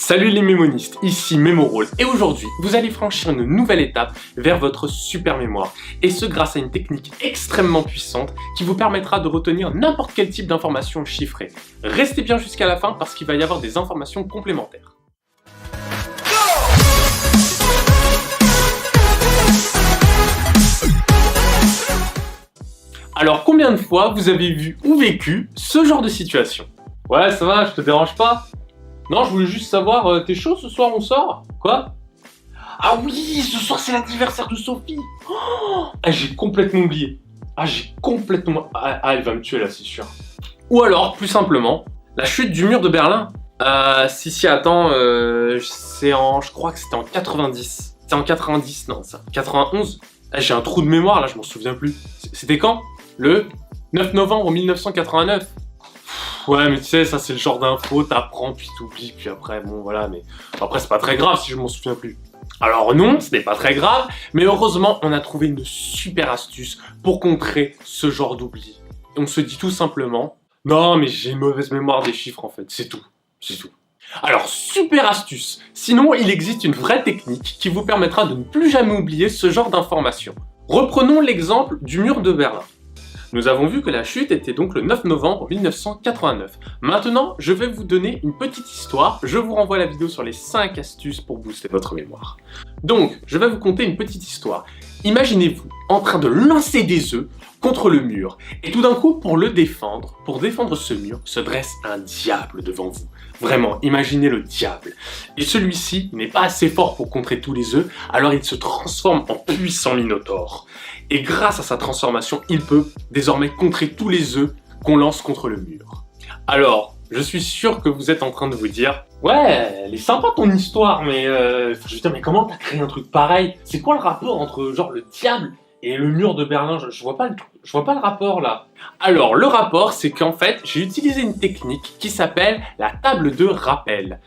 Salut les mémonistes, ici Mémorole et aujourd'hui vous allez franchir une nouvelle étape vers votre super mémoire et ce grâce à une technique extrêmement puissante qui vous permettra de retenir n'importe quel type d'information chiffrée. Restez bien jusqu'à la fin parce qu'il va y avoir des informations complémentaires. Alors combien de fois vous avez vu ou vécu ce genre de situation? Ouais ça va, je te dérange pas? Non, je voulais juste savoir, t'es chaud ce soir, on sort? Quoi? Ah oui, ce soir c'est l'anniversaire de Sophie! Oh, j'ai complètement oublié. Elle va me tuer là, c'est sûr. Ou alors, plus simplement, la chute du mur de Berlin. Attends, je crois que c'était en 90. C'était en 90, non, ça. 91? J'ai un trou de mémoire là, je m'en souviens plus. C'était quand? Le 9 novembre 1989. Ouais, mais tu sais, ça c'est le genre d'info, t'apprends, puis t'oublies, puis après, bon voilà, mais après c'est pas très grave si je m'en souviens plus. Alors non, ce n'est pas très grave, mais heureusement, on a trouvé une super astuce pour contrer ce genre d'oubli. On se dit tout simplement, non mais j'ai une mauvaise mémoire des chiffres en fait, c'est tout. Alors, super astuce, sinon il existe une vraie technique qui vous permettra de ne plus jamais oublier ce genre d'informations. Reprenons l'exemple du mur de Berlin. Nous avons vu que la chute était donc le 9 novembre 1989. Maintenant, je vais vous donner une petite histoire. Je vous renvoie la vidéo sur les 5 astuces pour booster votre mémoire. Donc, je vais vous conter une petite histoire. Imaginez-vous en train de lancer des œufs contre le mur. Et tout d'un coup, pour défendre ce mur, se dresse un diable devant vous. Vraiment, imaginez le diable. Et celui-ci n'est pas assez fort pour contrer tous les œufs, alors il se transforme en puissant minotaure. Et grâce à sa transformation, il peut désormais contrer tous les œufs qu'on lance contre le mur. Alors, je suis sûr que vous êtes en train de vous dire « Ouais, elle est sympa ton histoire, mais mais comment t'as créé un truc pareil? C'est quoi le rapport entre genre le diable et le mur de Berlin? Je vois pas le rapport là. » Alors, le rapport, c'est qu'en fait, j'ai utilisé une technique qui s'appelle la table de rappel.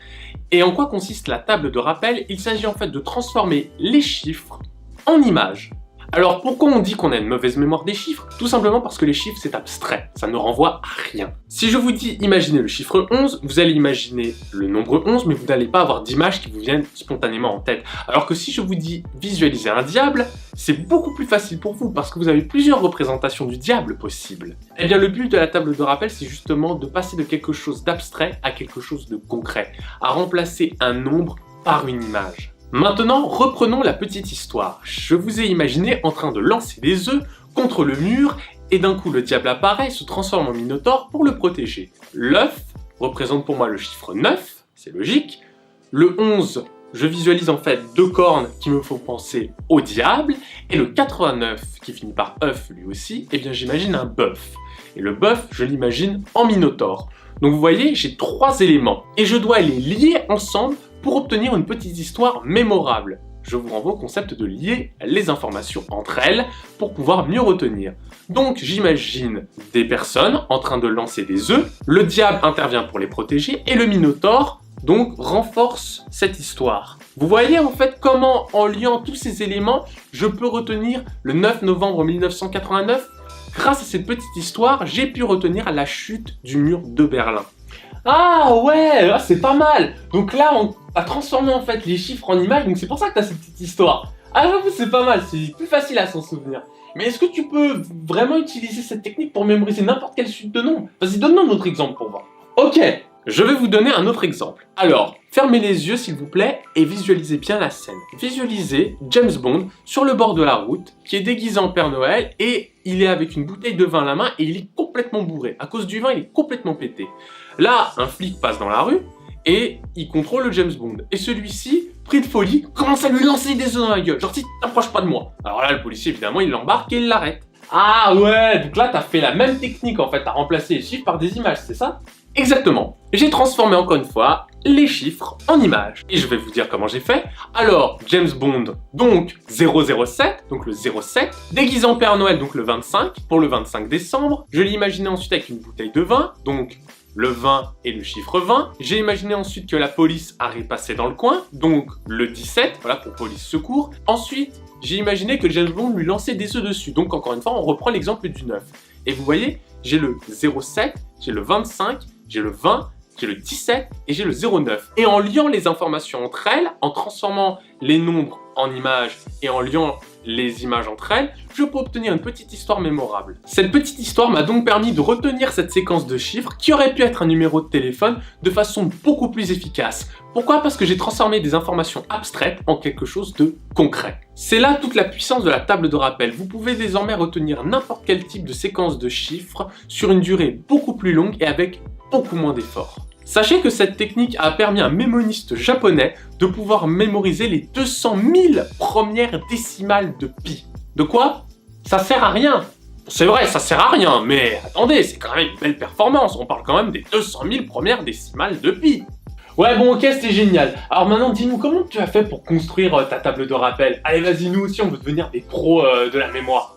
Et en quoi consiste la table de rappel? Il s'agit en fait de transformer les chiffres en images. Alors pourquoi on dit qu'on a une mauvaise mémoire des chiffres? Tout simplement parce que les chiffres c'est abstrait, ça ne renvoie à rien. Si je vous dis imaginez le chiffre 11, vous allez imaginer le nombre 11 mais vous n'allez pas avoir d'images qui vous viennent spontanément en tête. Alors que si je vous dis visualiser un diable, c'est beaucoup plus facile pour vous parce que vous avez plusieurs représentations du diable possibles. Eh bien le but de la table de rappel c'est justement de passer de quelque chose d'abstrait à quelque chose de concret, à remplacer un nombre par une image. Maintenant, reprenons la petite histoire. Je vous ai imaginé en train de lancer des œufs contre le mur et d'un coup le diable apparaît et se transforme en minotaure pour le protéger. L'œuf représente pour moi le chiffre 9, c'est logique. Le 11, je visualise en fait deux cornes qui me font penser au diable. Et le 89, qui finit par œuf lui aussi, eh bien j'imagine un bœuf. Et le bœuf, je l'imagine en minotaure. Donc vous voyez, j'ai 3 éléments et je dois les lier ensemble pour obtenir une petite histoire mémorable. Je vous renvoie au concept de lier les informations entre elles pour pouvoir mieux retenir. Donc j'imagine des personnes en train de lancer des œufs, le diable intervient pour les protéger et le minotaure donc renforce cette histoire. Vous voyez en fait comment en liant tous ces éléments, je peux retenir le 9 novembre 1989. Grâce à cette petite histoire, j'ai pu retenir la chute du mur de Berlin. Ah ouais, c'est pas mal. Donc là, on a transformé en fait les chiffres en images, donc c'est pour ça que t'as cette petite histoire. Ah j'avoue, c'est pas mal, c'est plus facile à s'en souvenir. Mais est-ce que tu peux vraiment utiliser cette technique pour mémoriser n'importe quelle suite de nombres? Vas-y, donne-nous un autre exemple pour voir. Ok, je vais vous donner un autre exemple. Alors, fermez les yeux s'il vous plaît et visualisez bien la scène. Visualisez James Bond sur le bord de la route qui est déguisé en Père Noël et il est avec une bouteille de vin à la main et il est complètement bourré. À cause du vin, il est complètement pété. Là, un flic passe dans la rue et il contrôle le James Bond. Et celui-ci, pris de folie, commence à lui lancer des œufs dans la gueule. Genre, si t'approches pas de moi. Alors là, le policier, évidemment, il l'embarque et il l'arrête. Ah ouais, donc là, t'as fait la même technique en fait. T'as remplacé les chiffres par des images, c'est ça? Exactement. J'ai transformé encore une fois les chiffres en images. Et je vais vous dire comment j'ai fait. Alors, James Bond, donc 007, donc le 07, déguisé en Père Noël, donc le 25, pour le 25 décembre. Je l'ai imaginé ensuite avec une bouteille de vin, donc le 20 et le chiffre 20. J'ai imaginé ensuite que la police arrive passer dans le coin, donc le 17, voilà pour police secours. Ensuite, j'ai imaginé que James Bond lui lançait des œufs dessus, donc encore une fois, on reprend l'exemple du 9. Et vous voyez, j'ai le 07, j'ai le 25, j'ai le 20 j'ai le 17 et j'ai le 09. Et en liant les informations entre elles, en transformant les nombres en images et en liant les images entre elles, je peux obtenir une petite histoire mémorable. Cette petite histoire m'a donc permis de retenir cette séquence de chiffres qui aurait pu être un numéro de téléphone de façon beaucoup plus efficace. Pourquoi? Parce que j'ai transformé des informations abstraites en quelque chose de concret. C'est là toute la puissance de la table de rappel. Vous pouvez désormais retenir n'importe quel type de séquence de chiffres sur une durée beaucoup plus longue et avec beaucoup moins d'efforts. Sachez que cette technique a permis à un mémoniste japonais de pouvoir mémoriser les 200 000 premières décimales de pi. De quoi? Ça sert à rien. C'est vrai, ça sert à rien, mais attendez, c'est quand même une belle performance. On parle quand même des 200 000 premières décimales de pi. Ouais, bon, ok, c'était génial. Alors maintenant, dis-nous, comment tu as fait pour construire ta table de rappel? Allez, vas-y, nous aussi, on veut devenir des pros de la mémoire.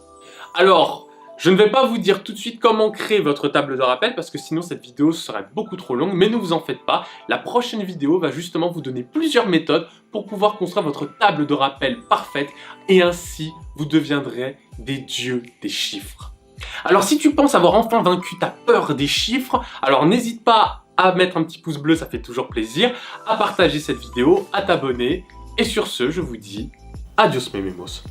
Alors, je ne vais pas vous dire tout de suite comment créer votre table de rappel parce que sinon cette vidéo serait beaucoup trop longue, mais ne vous en faites pas. La prochaine vidéo va justement vous donner plusieurs méthodes pour pouvoir construire votre table de rappel parfaite et ainsi vous deviendrez des dieux des chiffres. Alors si tu penses avoir enfin vaincu ta peur des chiffres, alors n'hésite pas à mettre un petit pouce bleu, ça fait toujours plaisir, à partager cette vidéo, à t'abonner et sur ce, je vous dis adios mes mémos.